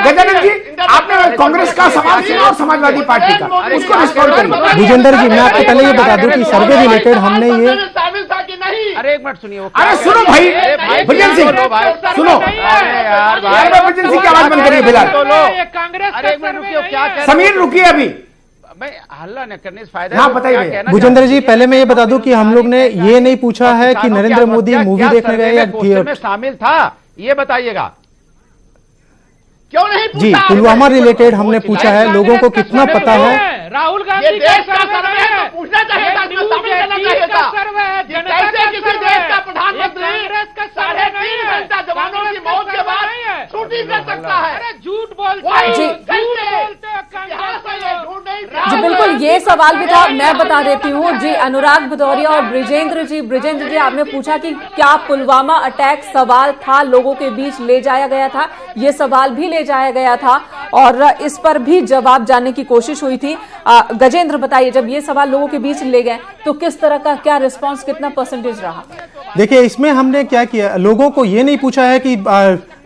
गजानंद जी, आपने कांग्रेस का सवाल सुना और समाजवादी पार्टी का, उसको रिस्पॉन्ड करिए। भूजेंद्र जी, मैं आपको पहले ये बता दूं कि सर्वे रिलेटेड हमने ये शामिल था कि नहीं। अरे एक मिनट सुनिए, अरे सुनो भाई, ब्रजेंद्र सिंह सुनो। अरे यार भाई, ब्रजेंद्र सिंह की आवाज बंद करिए फिलहाल। कांग्रेस अरे एक मिनट रुकिए, क्या कह रहे समीर रुकिए अभी। मैं हल्ला न करने से फायदा है। हाँ, तो बताइए क्या भैया। कहना भूजेंद्र जी, चाहते हैं? पहले मैं ये बता दूं कि हम लोग ने ये नहीं पूछा है कि किसानों की नरेंद्र मोदी आत्महत्या मूवी क्या देखने सर्वे गए या में क्वेश्चन में थिएटर। शामिल था, ये बताइएगा। क्यों नहीं पूछा? जी, पुलवामा रिलेटेड हमने पूछा है, लोगों को कितना पता है। राहुल ये गांधी देश का सर्वे है, तो पूछना चाहिए था, इसमें शामिल करना चाहिए था। कि कैसे किसी देश का प्रधानमंत्री 3.5 घंटा जवानों की मौत के बाद छुट्टी कर सकता है? अरे झूठ बोलते वही, हो, जी। झूठ बोलते हो यहाँ से ये झूठ नहीं जी बिल्कुल, ये सवाल भी था, मैं बता देती हूँ जी। अनुराग भदौरिया और ब्रिजेंद्र जी आपने पूछा कि क्या पुलवामा अटैक सवाल था, लोगों के बीच ले जाया गया था, ये सवाल भी ले जाया गया था और इस पर भी जवाब जानने की कोशिश हुई थी। गजेंद्र बताइए, जब ये सवाल लोगों के बीच ले गए तो किस तरह का क्या रिस्पांस, कितना परसेंटेज रहा? देखिए, इसमें हमने क्या किया, लोगों को ये नहीं पूछा है कि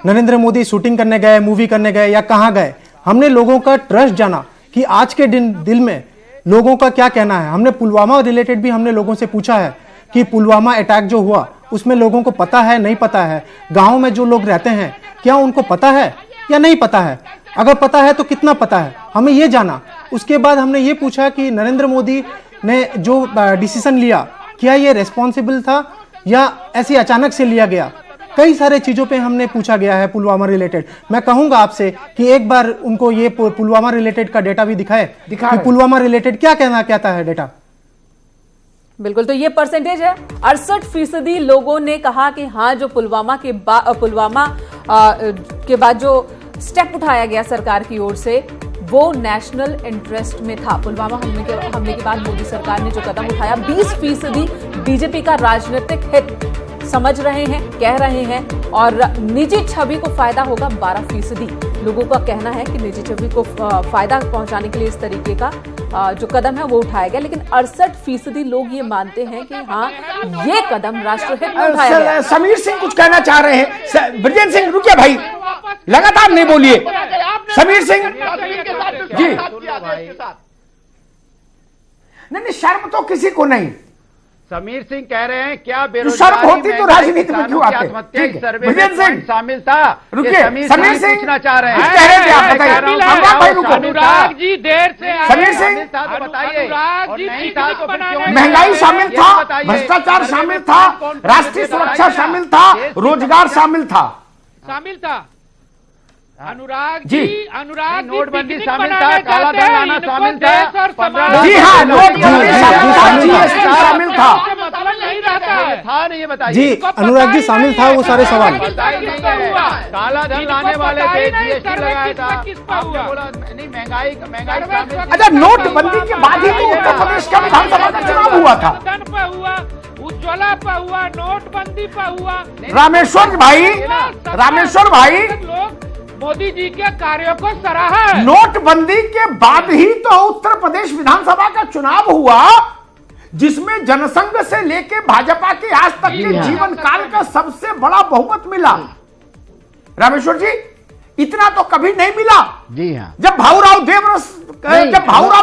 नरेंद्र मोदी शूटिंग करने गए, मूवी करने गए या कहाँ गए। हमने लोगों का ट्रस्ट जाना कि आज के दिल में लोगों का क्या कहना है। हमने पुलवामा रिलेटेड भी हमने लोगों से पूछा है कि पुलवामा अटैक जो हुआ उसमें लोगों को पता है, नहीं पता है। गांव में जो लोग रहते हैं क्या उनको पता है या नहीं पता है? अगर पता है तो कितना पता है, हमें ये जाना। उसके बाद हमने ये पूछा कि नरेंद्र मोदी ने जो डिसीजन लिया, क्या ये रेस्पॉन्सिबल था या ऐसे अचानक से लिया गया। कई सारे चीजों पे हमने पूछा गया है पुलवामा रिलेटेड। मैं कहूंगा आपसे कि एक बार उनको ये पुलवामा रिलेटेड का डेटा भी दिखाए कि पुलवामा रिलेटेड क्या कहता है डेटा। बिल्कुल, तो ये परसेंटेज है। 68% लोगों ने कहा कि हाँ, जो पुलवामा के बाद जो स्टेप उठाया गया सरकार की ओर से वो नेशनल इंटरेस्ट में था। पुलवामा हमले के बाद मोदी सरकार ने जो कदम उठाया, 20% बीजेपी का राजनीतिक हित समझ रहे हैं, कह रहे हैं, और निजी छवि को फायदा होगा 12%। लोगों का कहना है कि निजी छवि को फायदा पहुंचाने के लिए इस तरीके का जो कदम है वो उठाया गया। लेकिन 68% लोग ये मानते हैं कि हाँ, ये कदम राष्ट्रहित में उठाया गया। समीर सिंह कुछ कहना चाह रहे हैं। ब्रजेंद्र सिंह रुकिए भाई, लगातार नहीं बोलिए। समीर सिंह जी, नहीं, शर्म तो किसी को नहीं। समीर सिंह कह रहे हैं क्या शर्म बेरोजगारी होती तो राजनीति में क्यों आते? आत्महत्या ठीक है, सर्वे में ब्रजेंद्र सिंह शामिल था। रुकिए, समीर सिंह पूछना चाह रहे कुछ हैं। कह रहे थे, आप बताइए। अनुराग भाई रुको। अनुराग जी देर से आए। समीर सिंह, था तो बताइए। अनुराग जी और नहीं था तो फिर क्यों नहीं? महंगाई शामिल ये था, बताइए। भ्रष्टाचार सर्वे शामिल में था, कौन कौन राष्ट्रीय से सुरक्षा बताइए। शामिल था, देश की रोजगार शामिल था। शामिल था। अनुराग जी। जी, अनुराग जी नोटबंदी पिकनिक शामिल मनाने था, काला जाते धन हैं, लाना इनको शामिल था, देश और समाज- जी हाँ, नोटबंदी शामिल था, जीएसटी शामिल था। मतलब नहीं रहता है। था नहीं, ये बताइए। जी, अनुराग जी शामिल था वो सारे सवाल। बताइए नहीं है। काला धन लाने वाले थे, जीएसटी लगाया था। आपने बोला नहीं, महंगाई शामिल थी। अच्छा, नोटबंदी के बाद ही तो उत्तर प्रदेश का विधानसभा का चुनाव हुआ था। धन पे हुआ, उज्ज्वला पे हुआ, नोटबंदी पे हुआ। रामेश्वर भाई लोग मोदी जी के कार्यों को सराहा है। नोटबंदी के बाद ही तो उत्तर प्रदेश विधानसभा का चुनाव हुआ, जिसमें जनसंघ से लेके भाजपा के आज तक के जीवन काल का सबसे बड़ा बहुमत मिला। रामेश्वर जी, इतना तो कभी नहीं मिला। जी हाँ, जब भाऊराव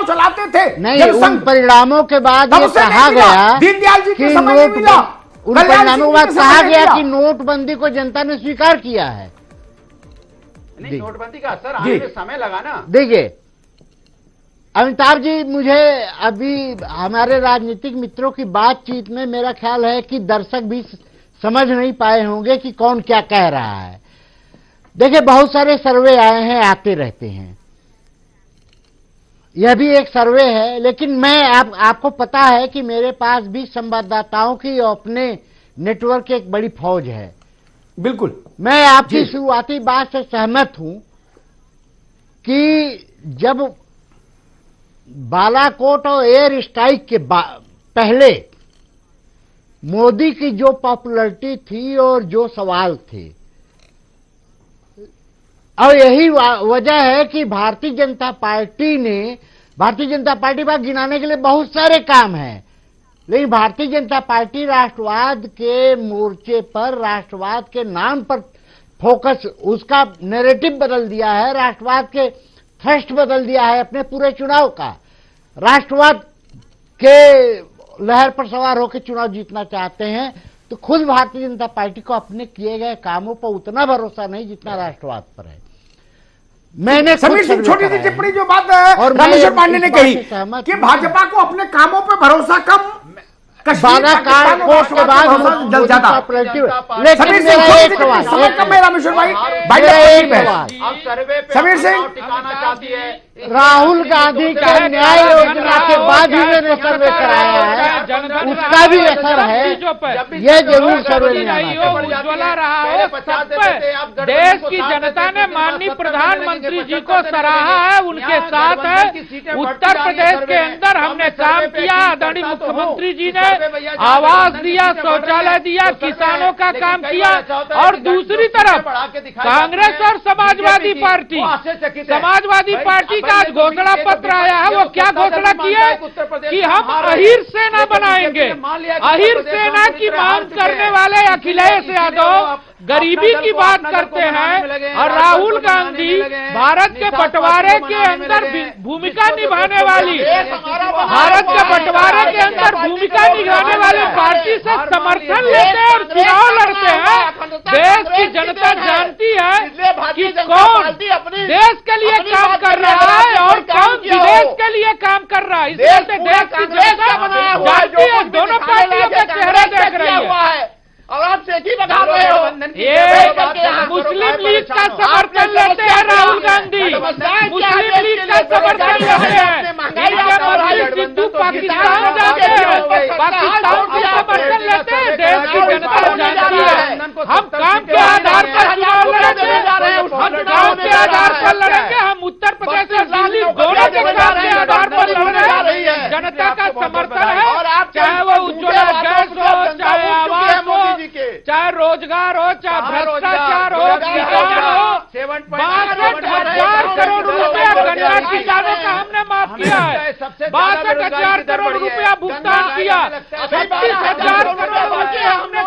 चलाते थे नहीं, जनसंघ, उन परिणामों के बाद तब ये उसे कहा नहीं मिला। गया दीनदयाल जी के कि समय नहीं मिला। उन कल्याण परिणामों सिंह के बाद के समय कहा नहीं गया मिला। कि नोटबंदी को जनता ने स्वीकार किया है। नहीं, नोटबंदी का असर आने में समय लगा ना। देखिए अमिताभ जी, मुझे अभी हमारे राजनीतिक मित्रों की बातचीत में मेरा ख्याल है कि दर्शक भी समझ नहीं पाए होंगे कि कौन क्या कह रहा है। देखिए, बहुत सारे सर्वे आए हैं, आते रहते हैं, यह भी एक सर्वे है। लेकिन मैं आपको पता है कि मेरे पास भी संवाददाताओं की अपने नेटवर्क की एक बड़ी फौज है। बिल्कुल, मैं आपकी शुरुआती बात से सहमत हूं कि जब बालाकोट और एयर स्ट्राइक के पहले मोदी की जो पॉपुलैरिटी थी और जो सवाल थे, और यही वजह है कि भारतीय जनता पार्टी पर गिनाने के लिए बहुत सारे काम हैं, लेकिन भारतीय जनता पार्टी राष्ट्रवाद के मोर्चे पर, राष्ट्रवाद के नाम पर फोकस, उसका नैरेटिव बदल दिया है, राष्ट्रवाद के थ्रस्ट बदल दिया है अपने पूरे चुनाव का। राष्ट्रवाद के लहर पर सवार होकर चुनाव जीतना चाहते हैं, तो खुद भारतीय जनता पार्टी को अपने किए गए कामों पर उतना भरोसा नहीं जितना राष्ट्रवाद पर है। मैंने समीर सिंह, छोटी सी टिप्पणी जो बात रामेश्वर पांडे ने कही कि भाजपा को अपने कामों पर भरोसा कम, बालाकाट कोर्ट के बाद जल जाता। लेकिन मेरा एक सवाल, रामेश्वर भाई, समीर सिंह, राहुल गांधी के न्याय योजना के बाद ही मैंने सर्वे कराया है, उसका भी असर है, ये जरूर सर्वे उज्ज्वला रहा हो सब पे। देश की जनता ने माननीय प्रधानमंत्री जी को सराहा है, उनके साथ है। उत्तर प्रदेश के अंदर हमने काम किया, आदरणीय मुख्यमंत्री जी ने आवास दिया, शौचालय दिया, किसानों का काम किया। और दूसरी तरफ कांग्रेस और समाजवादी पार्टी का आज घोषणा पत्र आया है। वो क्या घोषणा की है कि हम अहिर सेना बनाएंगे। अहिर सेना की मांग करने वाले अखिलेश यादव गरीबी की बात करते हैं और राहुल गांधी भारत के बंटवारे के अंदर भूमिका निभाने वाली, भारत के बंटवारे के अंदर भूमिका निभाने वाली पार्टी से समर्थन लेते हैं और चुनाव लड़ते हैं। देश की जनता जानती है कि कौन देश के लिए काम कर रहा है और कौन विदेश के लिए काम कर रहा है। इसलिए देश की जनता जानती है, दोनों पार्टियों के चेहरे देख रही है। और आप से ही बता रहे हो, मुस्लिम लीग का समर्थन लेते हैं राहुल गांधी, मुस्लिम लीग का समर्थन लेते हैं। सिद्धू पाकिस्तान जाते हैं, पाकिस्तान का समर्थन लेते हैं। देश की जनता जानती है हम काम के आधार पर चुनाव लड़ेंगे, हम काम के आधार पर लड़ेंगे। हम उत्तर प्रदेश और दिल्ली दोनों के काम के आधार पर लड़ रहे हैं। जनता का समर्थन है, चाहे वो उज्ज्वला गैस हो, चाहे आवास हो, चाहे रोजगार हो, चाहे भ्रष्टाचार हो, किसान हो। 62,000 करोड़ रुपया गन्ना किसानों का हमने माफ किया है। 62,000 करोड़ रुपया भुगतान किया। 36,000 करोड़ रुपया हमने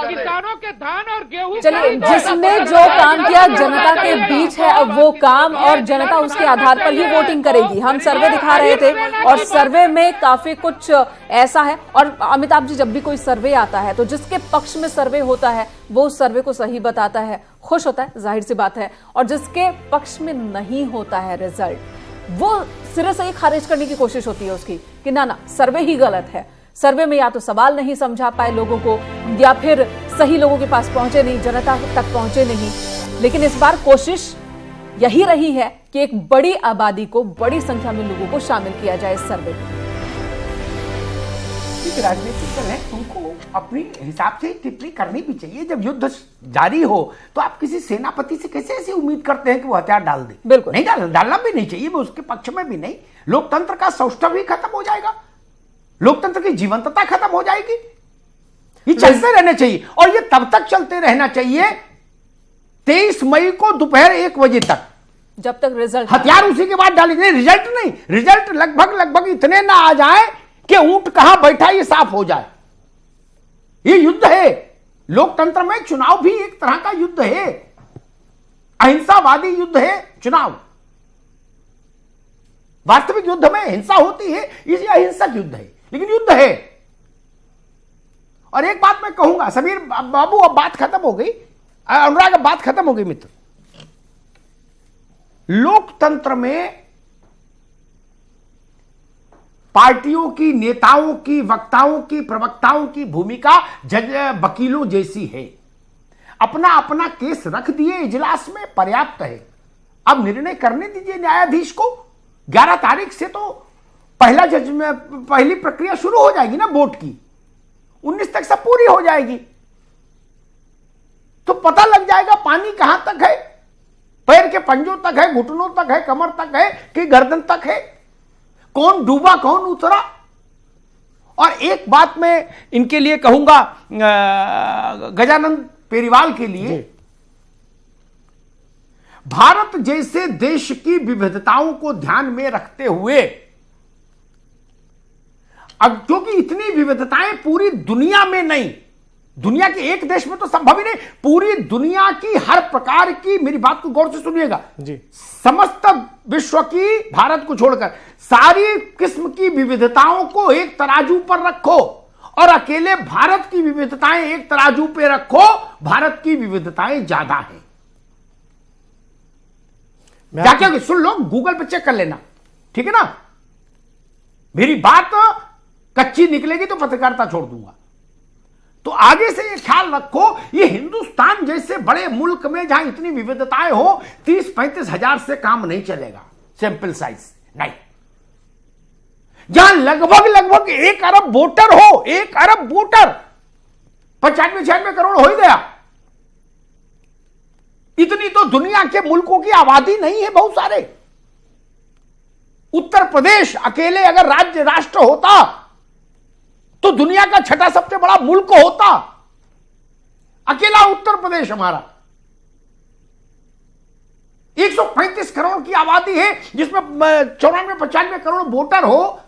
किसानों के धान और गेहूं। चलिए, जिसने जो काम किया जनता के बीच है, अब वो काम और जनता उसके आधार पर ही वोटिंग करेगी। हम सर्वे दिखा रहे थे और सर्वे में काफी कुछ ऐसा है। और अमिताभ जी, जब भी कोई सर्वे आता है तो जिसके पक्ष में सर्वे होता है वो उस सर्वे को सही बताता है, खुश होता है, जाहिर सी बात है। और जिसके पक्ष में नहीं होता है रिजल्ट, वो सिरे से ही खारिज करने की कोशिश होती है उसकी कि ना सर्वे ही गलत है। सर्वे में या तो सवाल नहीं समझा पाए लोगों को, या फिर सही लोगों के पास पहुंचे नहीं, जनता तक पहुंचे नहीं। लेकिन इस बार कोशिश यही रही है कि एक बड़ी आबादी को, बड़ी संख्या में लोगों को शामिल किया जाए इस सर्वे में। राजनीतिक दल है, तुमको अपनी हिसाब से टिप्पणी करनी भी चाहिए। जब युद्ध जारी हो तो आप किसी सेनापति से कैसे ऐसी उम्मीद करते हैं कि वो हथियार डाल दे? बिल्कुल नहीं, डालना भी नहीं चाहिए, वो उसके पक्ष में भी नहीं। लोकतंत्र का सौष्ठव भी खत्म हो जाएगा, लोकतंत्र की जीवंतता खत्म हो जाएगी। ये चलते रहना चाहिए और ये तब तक चलते रहना चाहिए 23 मई को दोपहर 1 बजे तक, जब तक रिजल्ट, हथियार उसी के बाद डालेंगे। रिजल्ट नहीं, रिजल्ट लगभग इतने ना आ जाए कि ऊंट कहां बैठा ये साफ हो जाए। ये युद्ध है, लोकतंत्र में चुनाव भी एक तरह का युद्ध है, अहिंसावादी युद्ध है चुनाव। वास्तविक युद्ध में हिंसा होती है, ये अहिंसक युद्ध है, लेकिन युद्ध है। और एक बात मैं कहूंगा, समीर बाबू, अब बात खत्म हो गई, अनुराग अब बात खत्म हो गई मित्र। लोकतंत्र में पार्टियों की, नेताओं की, वक्ताओं की, प्रवक्ताओं की भूमिका जज वकीलों जैसी है। अपना अपना केस रख दिए इजलास में, पर्याप्त है। अब निर्णय करने दीजिए न्यायाधीश को। 11 तारीख से तो पहली प्रक्रिया शुरू हो जाएगी ना वोट की, 19 तक सब पूरी हो जाएगी, तो पता लग जाएगा पानी कहां तक है, पैर के पंजों तक है, घुटनों तक है, कमर तक है कि गर्दन तक है, कौन डूबा कौन उतरा। और एक बात मैं इनके लिए कहूंगा, गजानंद पेरीवाल के लिए, भारत जैसे देश की विविधताओं को ध्यान में रखते हुए, अब क्योंकि इतनी विविधताएं पूरी दुनिया में नहीं, दुनिया के एक देश में तो संभव ही नहीं, पूरी दुनिया की हर प्रकार की, मेरी बात को गौर से सुनिएगा जी, समस्त विश्व की, भारत को छोड़कर सारी किस्म की विविधताओं को एक तराजू पर रखो और अकेले भारत की विविधताएं एक तराजू पे रखो, भारत की विविधताएं ज्यादा हैं। क्या सुन लो, गूगल पे चेक कर लेना, ठीक है ना। मेरी बात कच्ची निकलेगी तो पत्रकारिता छोड़ दूंगा। तो आगे से ये ख्याल रखो, ये हिंदुस्तान जैसे बड़े मुल्क में जहां इतनी विविधताएं हो, 30-35 हजार से काम नहीं चलेगा सैंपल साइज, नहीं। जहां लगभग 1 अरब वोटर हो, 1 अरब वोटर, 95-96 करोड़ हो ही गया। इतनी तो दुनिया के मुल्कों की आबादी नहीं है, बहुत सारे। उत्तर प्रदेश अकेले अगर राज्य राष्ट्र होता तो दुनिया का 6ठा सबसे बड़ा मुल्क होता। अकेला उत्तर प्रदेश हमारा 135 करोड़ की आबादी है, जिसमें 94-95 करोड़ वोटर हो,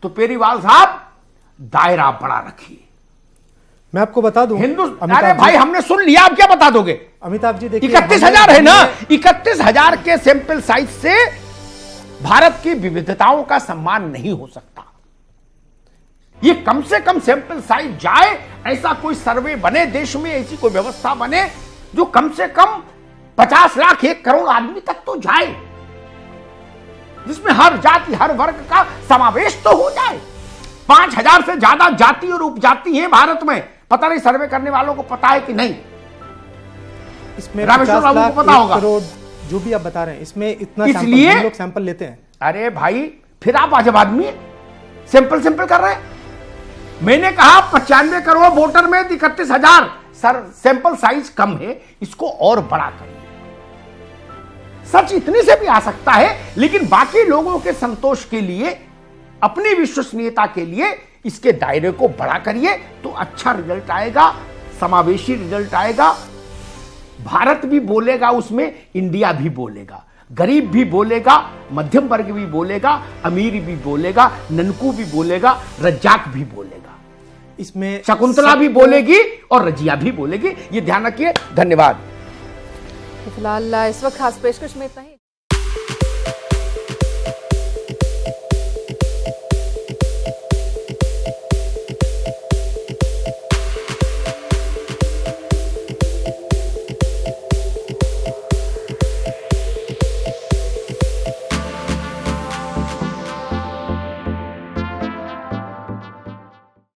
तो पेरीवाल साहब दायरा बड़ा रखिए। मैं आपको बता दूं, अरे भाई हमने सुन लिया, आप क्या बता दोगे? अमिताभ जी देखिए, 31,000 है ना, 31,000 के सैंपल साइज से भारत की विविधताओं का सम्मान नहीं हो सकता। ये कम से कम सैंपल साइज जाए, ऐसा कोई सर्वे बने देश में, ऐसी कोई व्यवस्था बने जो कम से कम 50 लाख 1 करोड़ आदमी तक तो जाए, जिसमें हर जाति हर वर्ग का समावेश तो हो जाए। 5,000 से ज्यादा जाति और उपजाति हैं भारत में, पता नहीं सर्वे करने वालों को पता है कि नहीं। इसमें रामेश्वर बाबू को पता होगा। करोड़ जो भी आप बता रहे हैं, इसमें इतना इसलिए हम लोग सैंपल लेते हैं। अरे भाई फिर आप अजब आदमी है, सैंपल कर रहे हैं। मैंने कहा 95 करोड़ वोटर में 31,000 सर सैंपल साइज कम है, इसको और बड़ा करिए। सच इतने से भी आ सकता है, लेकिन बाकी लोगों के संतोष के लिए, अपनी विश्वसनीयता के लिए इसके दायरे को बड़ा करिए, तो अच्छा रिजल्ट आएगा, समावेशी रिजल्ट आएगा। भारत भी बोलेगा उसमें, इंडिया भी बोलेगा, गरीब भी बोलेगा, मध्यम वर्ग भी बोलेगा, अमीर भी बोलेगा, ननकू भी बोलेगा, रज्जाक भी बोलेगा, इसमें शकुंतला भी बोलेगी और रजिया भी बोलेगी। ये ध्यान रखिए। धन्यवाद। फिलहाल इस वक्त खास पेशकश में इतना ही।